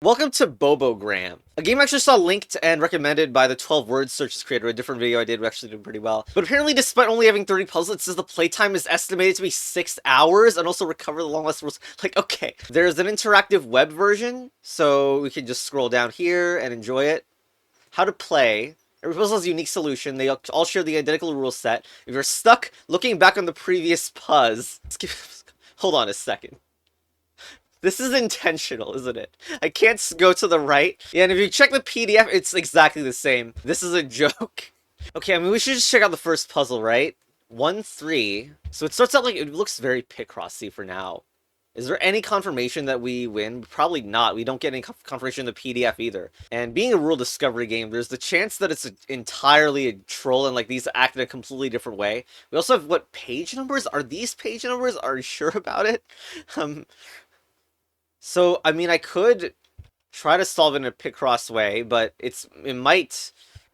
Welcome to Bobogram, a game I actually saw linked and recommended by the 12 word searches creator. A different video I did actually did pretty well. But apparently, despite only having 30 puzzles, it says the playtime is estimated to be 6 hours and also recover the long last rules. Like, okay. There's an interactive web version, so we can just scroll down here and enjoy it. How to play. Every puzzle has a unique solution. They all share the identical rule set. If you're stuck looking back on the previous puzz, hold on a second. This is intentional, isn't it? I can't go to the right. Yeah, and if you check the PDF, it's exactly the same. This is a joke. Okay, I mean, we should just check out the first puzzle, right? 1-3. So it starts out like, it looks very Picrossy for now. Is there any confirmation that we win? Probably not. We don't get any confirmation in the PDF either. And being a rule discovery game, there's the chance that it's entirely a troll and like these act in a completely different way. We also have what page numbers? Are these page numbers? Are you sure about it? So, I mean, I could try to solve it in a Picross way, but it might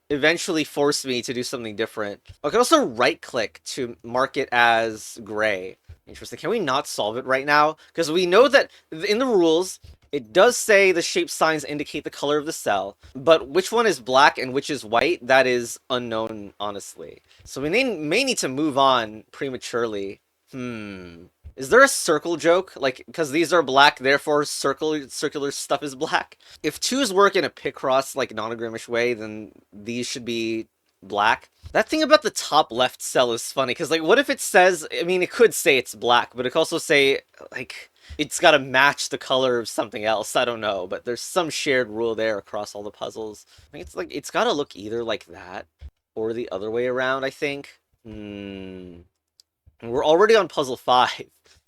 eventually force me to do something different. I could also right-click to mark it as gray. Interesting. Can we not solve it right now? Because we know that in the rules, it does say the shape signs indicate the color of the cell, but which one is black and which is white, that is unknown, honestly. So we may need to move on prematurely. Is there a circle joke? Like, because these are black, therefore circular stuff is black? If twos work in a Picross, like, nonogram-ish way, then these should be black. That thing about the top left cell is funny, because, like, what if it says, I mean, it could say it's black, but it could also say, like, it's gotta match the color of something else. I don't know, but there's some shared rule there across all the puzzles. I think it's, like, it's gotta look either like that, or the other way around, I think. We're already on puzzle 5.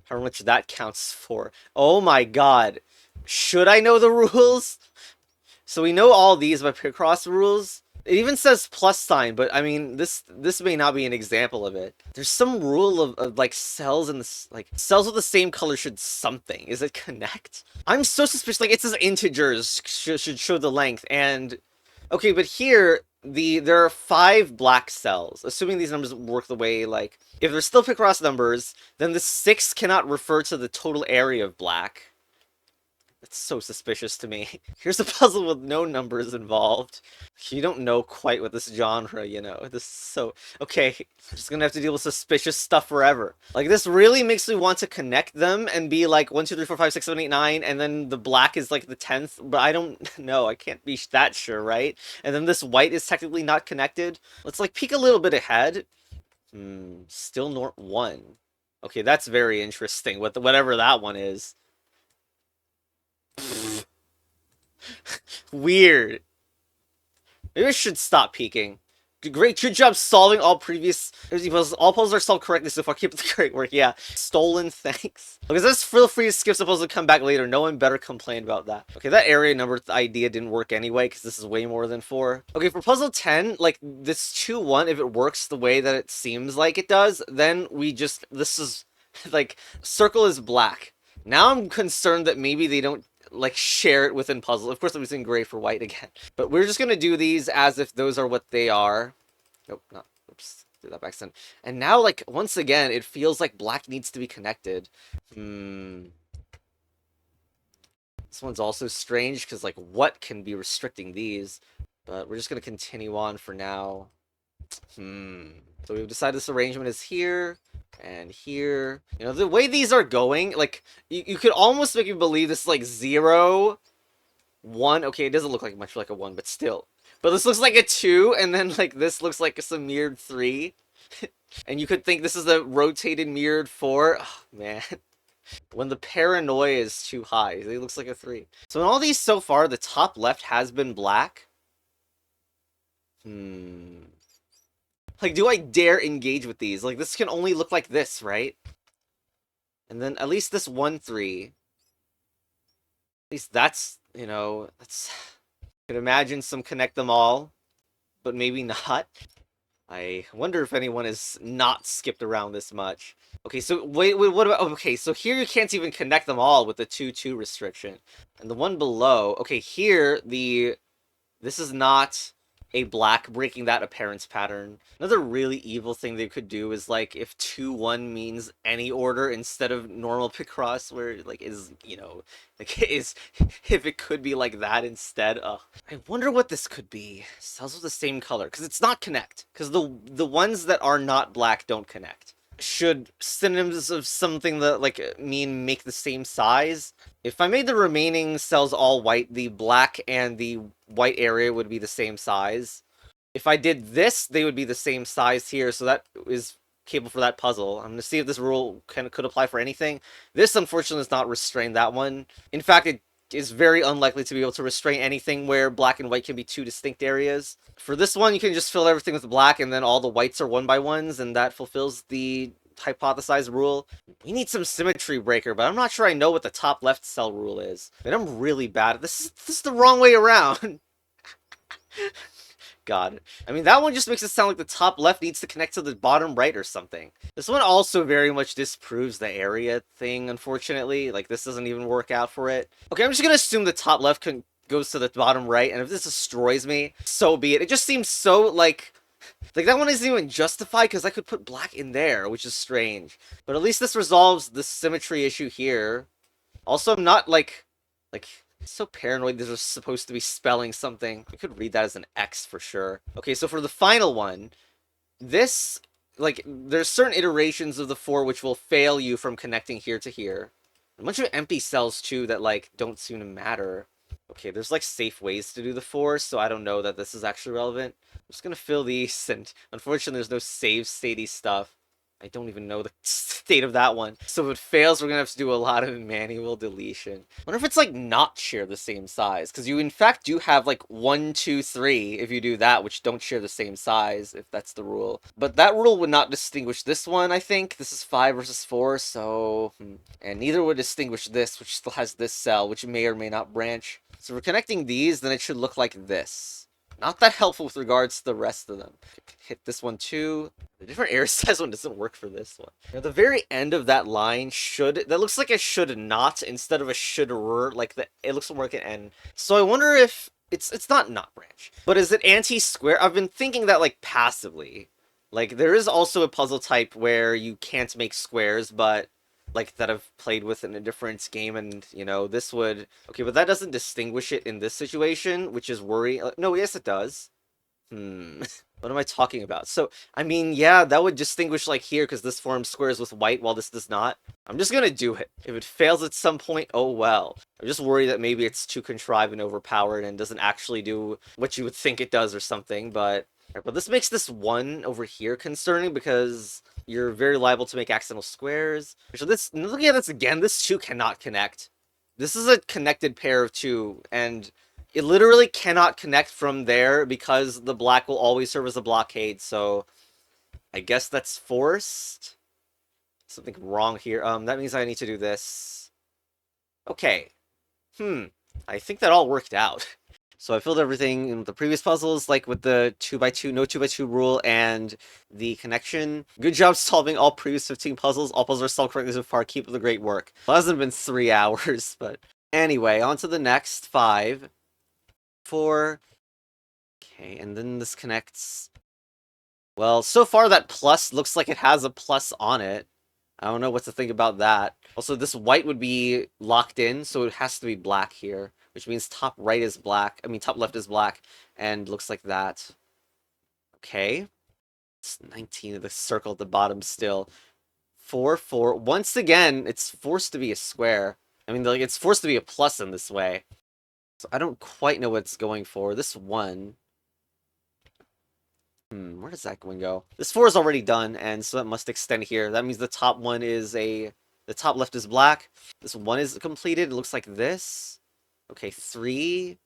How much that counts for. Oh my god. Should I know the rules? So we know all these by Picross rules. It even says plus sign, but I mean, this may not be an example of it. There's some rule of like cells in this, like cells with the same color should something. Is it connect? I'm so suspicious. Like it says integers should show the length, and okay, but here there are 5 black cells. Assuming these numbers work the way, like, if they're still Picross numbers, then the 6 cannot refer to the total area of black. That's so suspicious to me. Here's a puzzle with no numbers involved. You don't know quite what this genre, you know. This is so... Okay, I'm just gonna have to deal with suspicious stuff forever. Like, this really makes me want to connect them and be like 1, 2, 3, 4, 5, 6, 7, 8, 9, and then the black is like the 10th, but I don't know. I can't be that sure, right? And then this white is technically not connected. Let's, like, peek a little bit ahead. Still Nort 1. Okay, that's very interesting, whatever that one is. Weird. Maybe I should stop peeking. Great, good job solving all previous puzzles. All puzzles are solved correctly so far. Keep up the great work. Yeah. Stolen, thanks. Because this feel free to skip the puzzle and come back later. No one better complain about that. Okay, that area number idea didn't work anyway, because this is way more than 4. Okay, for puzzle 10, like, this 2-1, if it works the way that it seems like it does, then this is, like, circle is black. Now I'm concerned that maybe they don't like share it within puzzle. Of course, I'm using gray for white again. But we're just gonna do these as if those are what they are. Nope, not. Oops, did that by accident. And now, like, once again, it feels like black needs to be connected. This one's also strange because, like, what can be restricting these? But we're just gonna continue on for now. So we've decided this arrangement is here and here. You know, the way these are going, like, you could almost make me believe this is like 0, 1. Okay, it doesn't look like much like a 1, but still. But this looks like a 2, and then, like, this looks like some mirrored 3. And you could think this is a rotated mirrored 4. Oh, man. When the paranoia is too high, it looks like a 3. So in all these so far, the top left has been black. Like, do I dare engage with these? Like, this can only look like this, right? And then at least this 1-3. At least that's, you know, that's... I could imagine some connect them all, but maybe not. I wonder if anyone has not skipped around this much. Okay, so wait, what about... Okay, so here you can't even connect them all with the 2-2 restriction. And the one below... Okay, here, this is not... a black breaking that appearance pattern. Another really evil thing they could do is like if 2-1 means any order instead of normal Picross, where like is, you know, like is if it could be like that instead. I wonder what this could be. Cells with the same color, because it's not connect, because the ones that are not black don't connect. Should synonyms of something that like mean make the same size? If I made the remaining cells all white, the black and the white area would be the same size. If I did this, they would be the same size here, so that is capable for that puzzle. I'm gonna see if this rule could apply for anything. This, unfortunately, does not restrain that one. In fact, it is very unlikely to be able to restrain anything where black and white can be two distinct areas. For this one, you can just fill everything with black, and then all the whites are 1x1s, and that fulfills the hypothesized rule. We need some symmetry breaker, but I'm not sure I know what the top left cell rule is. And I'm really bad at this. This is the wrong way around. God. I mean, that one just makes it sound like the top left needs to connect to the bottom right or something. This one also very much disproves the area thing, unfortunately. Like, this doesn't even work out for it. Okay, I'm just gonna assume the top left goes to the bottom right, and if this destroys me, so be it. It just seems so, like that one isn't even justified, because I could put black in there, which is strange. But at least this resolves the symmetry issue here. Also, I'm not, like, so paranoid these are supposed to be spelling something. I could read that as an X for sure. Okay, so for the final one, this, like, there's certain iterations of the 4 which will fail you from connecting here to here. A bunch of empty cells, too, that, like, don't seem to matter. Okay, there's, like, safe ways to do the 4, so I don't know that this is actually relevant. I'm just gonna fill these, and unfortunately there's no save statey stuff. I don't even know the state of that one. So if it fails, we're gonna have to do a lot of manual deletion. I wonder if it's like not share the same size, because you in fact do have like 1, 2, 3 if you do that, which don't share the same size, if that's the rule. But that rule would not distinguish this one, I think. This is 5 versus 4, so... And neither would distinguish this, which still has this cell, which may or may not branch. So if we're connecting these, then it should look like this. Not that helpful with regards to the rest of them. Hit this one too. The different air size one doesn't work for this one. At the very end of that line that looks like a should not instead of a should like it looks more like an N. So I wonder if it's not branch. But is it anti-square? I've been thinking that like passively. Like there is also a puzzle type where you can't make squares, but like that I've played with in a different game, and you know this would okay, but that doesn't distinguish it in this situation, which is worrying. No, yes it does. What am I talking about? So I mean, yeah, that would distinguish like here because this forms squares with white while this does not. I'm just gonna do it. If it fails at some point, oh well. I'm just worried that maybe it's too contrived and overpowered and doesn't actually do what you would think it does or something, but this makes this one over here concerning because you're very liable to make accidental squares. So this, looking at this again, this 2 cannot connect. This is a connected pair of 2, and it literally cannot connect from there because the black will always serve as a blockade, so I guess that's forced. Something wrong here. That means I need to do this. Okay. I think that all worked out. So I filled everything in the previous puzzles, like with the 2x2, no 2x2 rule, and the connection. Good job solving all previous 15 puzzles. All puzzles are solved correctly so far. Keep up the great work. Well, it hasn't been 3 hours, but anyway, on to the next 5. 4. Okay, and then this connects. Well, so far that plus looks like it has a plus on it. I don't know what to think about that. Also, this white would be locked in, so it has to be black here, which means top right is black. I mean, top left is black, and looks like that. Okay. It's 19 of the circle at the bottom still. 4, 4. Once again, it's forced to be a square. I mean, like, it's forced to be a plus in this way. So I don't quite know what it's going for. This 1... where does that one go? This 4 is already done, and so that must extend here. That means the top one is the top left is black. This 1 is completed. It looks like this. Okay, 3.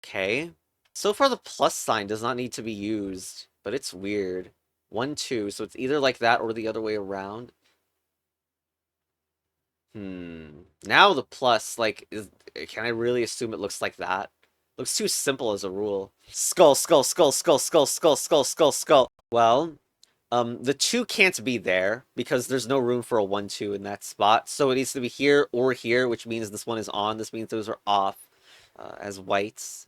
Okay. So far the plus sign does not need to be used, but it's weird. 1, 2, so it's either like that or the other way around. Now the plus, like, can I really assume it looks like that? Looks too simple as a rule. Skull, skull, skull, skull, skull, skull, skull, skull, skull. Well, the 2 can't be there because there's no room for a 1, 2 in that spot. So it needs to be here or here, which means this one is on. This means those are off as whites.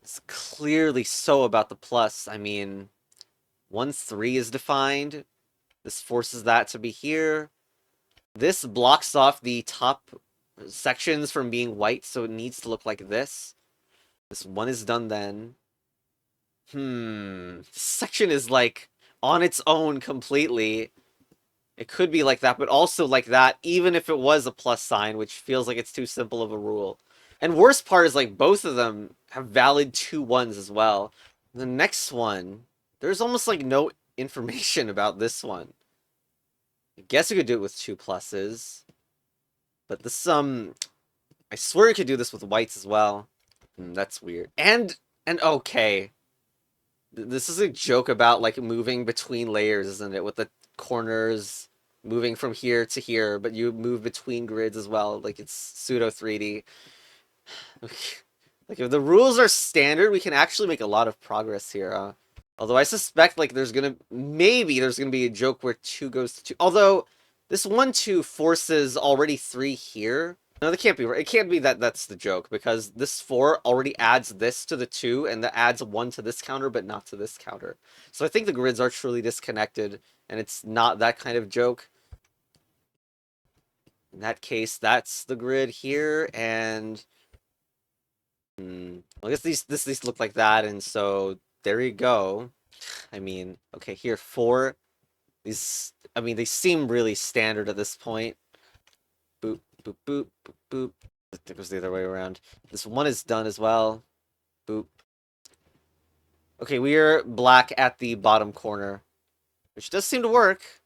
It's clearly so about the plus. I mean, 1-3 is defined. This forces that to be here. This blocks off the top sections from being white, so it needs to look like this. This one is done then. This section is like on its own completely. It could be like that, but also like that, even if it was a plus sign, which feels like it's too simple of a rule. And worst part is like both of them have valid 2-1s as well. The next one, there's almost like no information about this one. I guess you could do it with 2 pluses. But this, I swear you could do this with whites as well. That's weird. And okay. This is a joke about, like, moving between layers, isn't it? With the corners moving from here to here, but you move between grids as well. Like, it's pseudo 3D. Like, if the rules are standard, we can actually make a lot of progress here, huh? Although I suspect, like, maybe there's gonna be a joke where 2 goes to 2. Although, this 1-2 forces already 3 here. No, that can't be right. It can't be that that's the joke, because this 4 already adds this to the 2, and that adds 1 to this counter, but not to this counter. So I think the grids are truly disconnected, and it's not that kind of joke. In that case, that's the grid here, and... I guess these look like that, and so there you go. I mean, okay, here, 4. These, I mean, they seem really standard at this point. Boop, boop, boop, boop, boop. It goes the other way around. This one is done as well. Boop. Okay, we are black at the bottom corner, which does seem to work.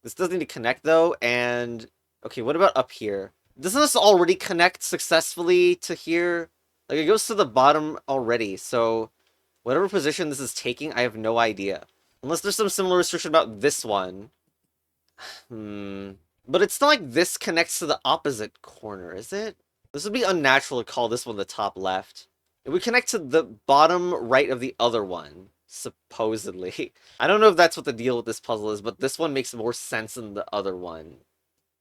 This does need to connect, though, and... Okay, what about up here? Doesn't this already connect successfully to here? Like, it goes to the bottom already, so... Whatever position this is taking, I have no idea. Unless there's some similar restriction about this one. But it's not like this connects to the opposite corner, is it? This would be unnatural to call this one the top left. It would connect to the bottom right of the other one, supposedly. I don't know if that's what the deal with this puzzle is, but this one makes more sense than the other one.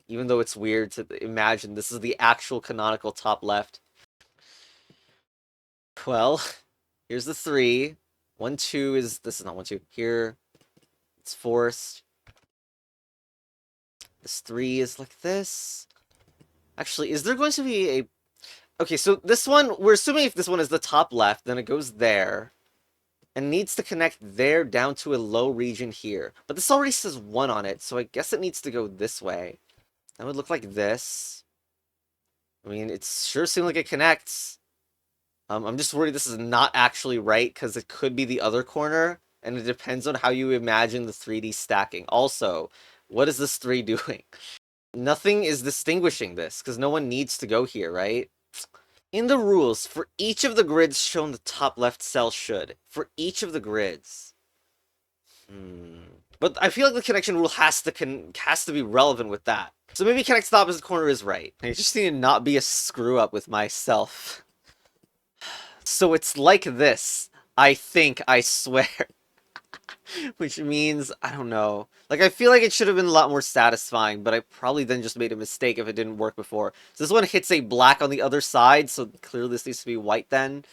Even though it's weird to imagine this is the actual canonical top left. Well, here's the 3. 1-2 is... This is not 1-2. Here, it's forced. This 3 is like this. Actually, is there going to be a... Okay, so this one, we're assuming if this one is the top left, then it goes there. And needs to connect there down to a low region here. But this already says 1 on it, so I guess it needs to go this way. That would look like this. I mean, it sure seems like it connects. I'm just worried this is not actually right, because it could be the other corner. And it depends on how you imagine the 3D stacking. Also, what is this 3 doing? Nothing is distinguishing this, because no one needs to go here, right? In the rules, for each of the grids shown, the top left cell should. For each of the grids. But I feel like the connection rule has to be relevant with that. So maybe connect to the opposite corner is right. I just need to not be a screw-up with myself. So it's like this. I think, I swear. Which means, I don't know. Like, I feel like it should have been a lot more satisfying, but I probably then just made a mistake if it didn't work before. So this one hits a black on the other side, so clearly this needs to be white then.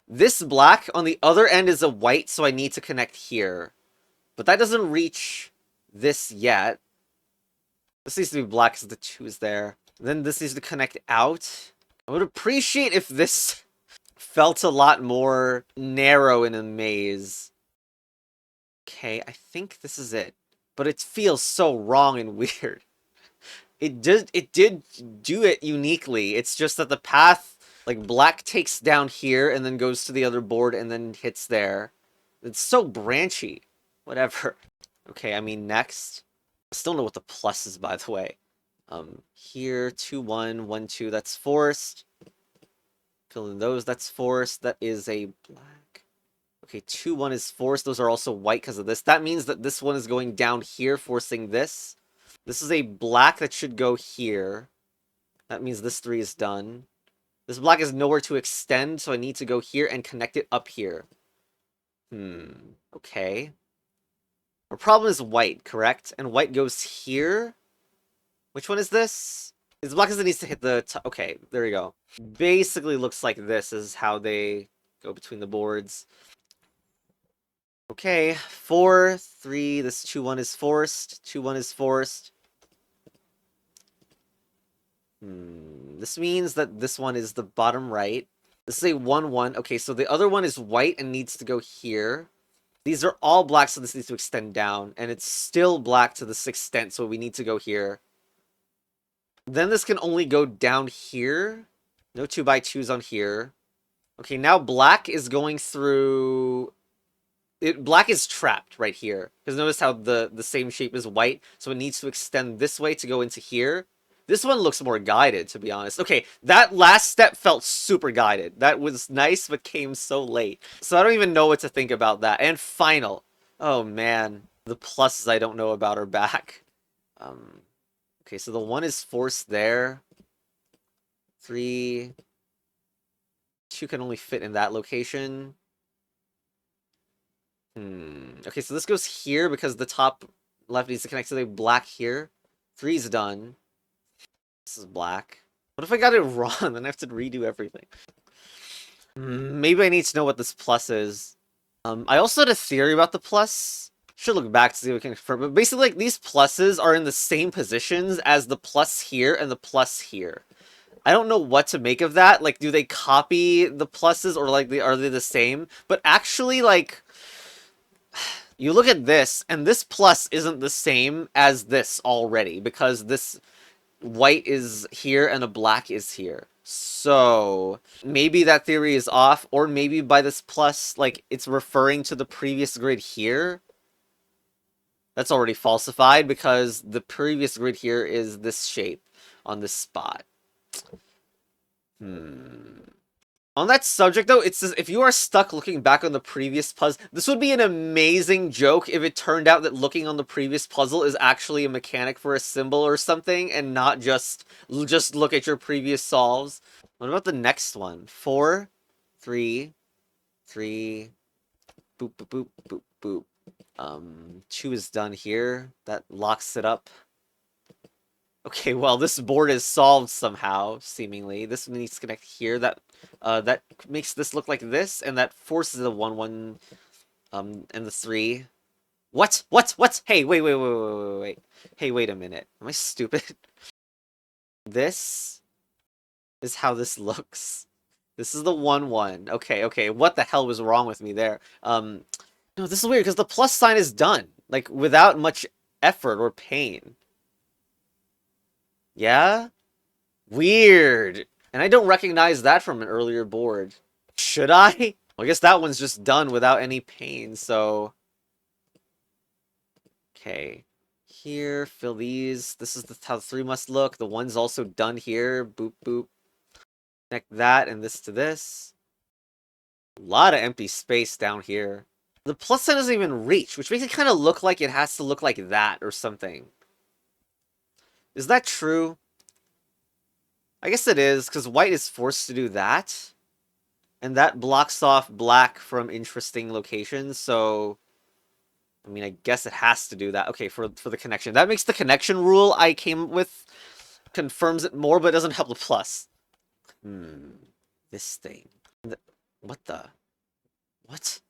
This black on the other end is a white, so I need to connect here. But that doesn't reach this yet. This needs to be black because the 2 is there. Then this needs to connect out. I would appreciate if this felt a lot more narrow in a maze. Okay, I think this is it. But it feels so wrong and weird. It did do it uniquely. It's just that the path, like, black takes down here and then goes to the other board and then hits there. It's so branchy. Whatever. Okay, I mean, next. I still know what the plus is, by the way. Here, 2-1, 1-2, that's forced. Fill in those, that's forced. That is a black. Okay, 2-1 is forced. Those are also white because of this. That means that this one is going down here, forcing this. This is a black that should go here. That means this 3 is done. This black is nowhere to extend, so I need to go here and connect it up here. Okay. Our problem is white, correct? And white goes here? Which one is this? It's black because it needs to hit the... Okay, there we go. Basically looks like this is how they go between the boards. Okay, 4, 3, this 2-1 is forced, 2-1 is forced. This means that this one is the bottom right. This is a 1-1. Okay, so the other one is white and needs to go here. These are all black, so this needs to extend down. And it's still black to this extent, so we need to go here. Then this can only go down here. No 2x2s on here. Okay, now black is going through... black is trapped right here. Because notice how the same shape is white, so it needs to extend this way to go into here. This one looks more guided, to be honest. Okay, that last step felt super guided. That was nice, but came so late. So I don't even know what to think about that. And final. Oh, man. The pluses I don't know about are back. Okay, so the 1 is forced there. 3... 2 can only fit in that location. Okay, so this goes here because the top left needs to connect to the black here. 3's done. This is black. What if I got it wrong? Then I have to redo everything. Maybe I need to know what this plus is. I also had a theory about the plus. Should look back to see if we can confirm. But basically, like, these pluses are in the same positions as the plus here and the plus here. I don't know what to make of that. Like, do they copy the pluses or, like, are they the same? But actually, like... You look at this, and this plus isn't the same as this already, because this white is here and a black is here. So, maybe that theory is off, or maybe by this plus, like, it's referring to the previous grid here. That's already falsified, because the previous grid here is this shape on this spot. On that subject, though, it says, if you are stuck looking back on the previous puzzle, this would be an amazing joke if it turned out that looking on the previous puzzle is actually a mechanic for a symbol or something, and not just look at your previous solves. What about the next one? 4, 3, 3, boop, boop, boop, boop, boop. 2 is done here. That locks it up. Okay, well, this board is solved somehow, seemingly. This needs to connect here. That makes this look like this, and that forces the 1-1, and the 3. What? Hey, wait. Hey, wait a minute. Am I stupid? This is how this looks. This is the 1-1. Okay. What the hell was wrong with me there? No, this is weird, because the plus sign is done. Like, without much effort or pain. Yeah? Weird. And I don't recognize that from an earlier board. Should I? Well, I guess that one's just done without any pain, so... Okay. Here, fill these. This is how the 3 must look. The 1's also done here. Boop, boop. Connect that and this to this. A lot of empty space down here. The plus sign doesn't even reach, which makes it kind of look like it has to look like that or something. Is that true? I guess it is, because white is forced to do that. And that blocks off black from interesting locations, so... I mean, I guess it has to do that. Okay, for the connection. That makes the connection rule I came with... confirms it more, but it doesn't help the plus. This thing. What the... What?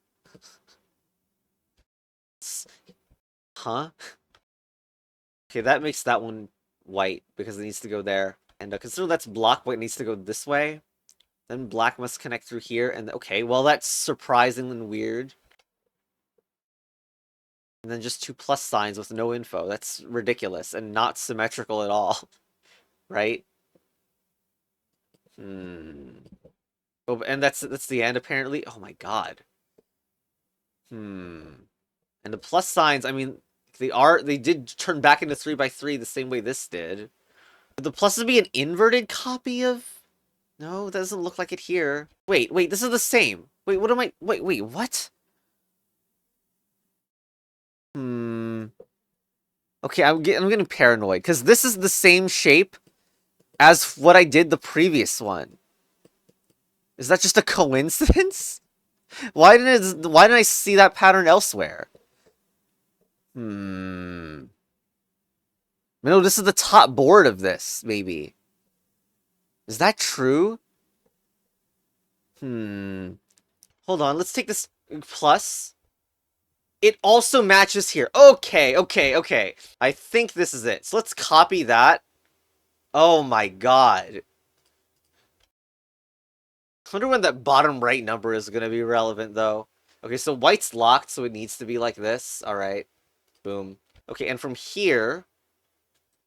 Huh? Okay, that makes that one white, because it needs to go there. And consider that's block, white needs to go this way. Then black must connect through here, and okay, well, that's surprising and weird. And then just 2 plus signs with no info. That's ridiculous and not symmetrical at all. Right? Oh, and that's the end, apparently? Oh my god. And the plus signs, I mean, they did turn back into 3x3 the same way this did. Would the pluses be an inverted copy of... No, that doesn't look like it here. Wait, this is the same. Wait, what am I... Wait, what? Okay, I'm getting paranoid, because this is the same shape as what I did the previous one. Is that just a coincidence? Why didn't I see that pattern elsewhere? No, this is the top board of this, maybe. Is that true? Hold on, let's take this plus. It also matches here. Okay, okay, okay. I think this is it. So let's copy that. Oh my god. I wonder when that bottom right number is going to be relevant, though. Okay, so white's locked, so it needs to be like this. All right. Boom. Okay, and from here,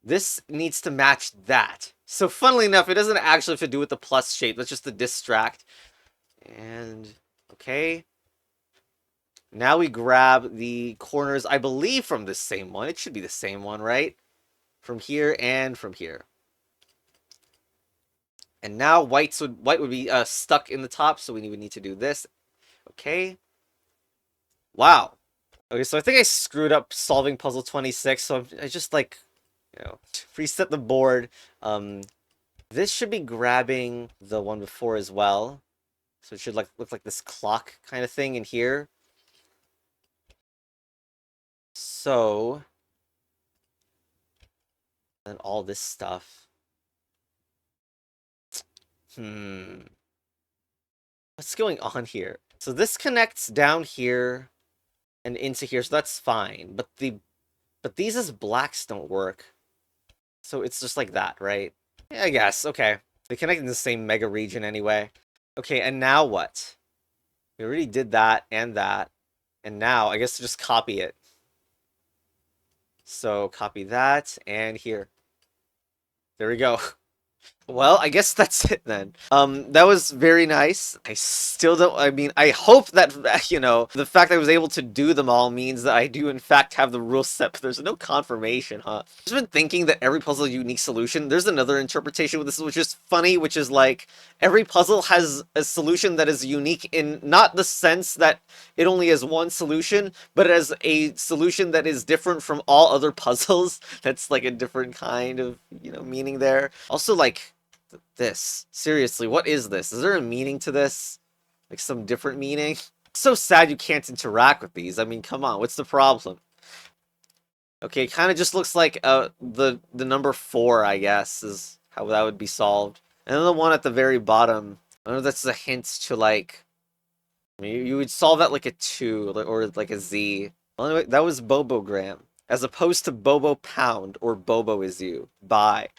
this needs to match that. So funnily enough, it doesn't actually have to do with the plus shape. That's just the distract. And, okay. Now we grab the corners, I believe, from this same one. It should be the same one, right? From here and from here. And now white would be stuck in the top, so we would need to do this. Okay. Wow. Okay, so I think I screwed up solving puzzle 26, so I just like, reset the board. This should be grabbing the one before as well. So it should like look like this clock kind of thing in here. So, and all this stuff. What's going on here? So this connects down here and into here, so that's fine. But these as blacks don't work. So it's just like that, right? Yeah, I guess. Okay. They connect in the same mega region anyway. Okay, and now what? We already did that and that. And now, I guess just copy it. So copy that and here. There we go. Well, I guess that's it then. That was very nice. I still don't, I mean, I hope that, the fact that I was able to do them all means that I do in fact have the rules set, but there's no confirmation, huh? I've just been thinking that every puzzle has a unique solution. There's another interpretation with this, which is funny, which is like, every puzzle has a solution that is unique in not the sense that it only has one solution, but as a solution that is different from all other puzzles. That's like a different kind of, meaning there. Also, like, this. Seriously, what is this? Is there a meaning to this? Like some different meaning? So sad you can't interact with these. I mean, come on, what's the problem? Okay, it kind of just looks like the number 4, I guess, is how that would be solved. And then the one at the very bottom, I don't know if that's a hint to like, I mean, you would solve that like a 2 or like a Z. Well, anyway, that was Bobogram, as opposed to Bobo Pound or Bobo is you. Bye.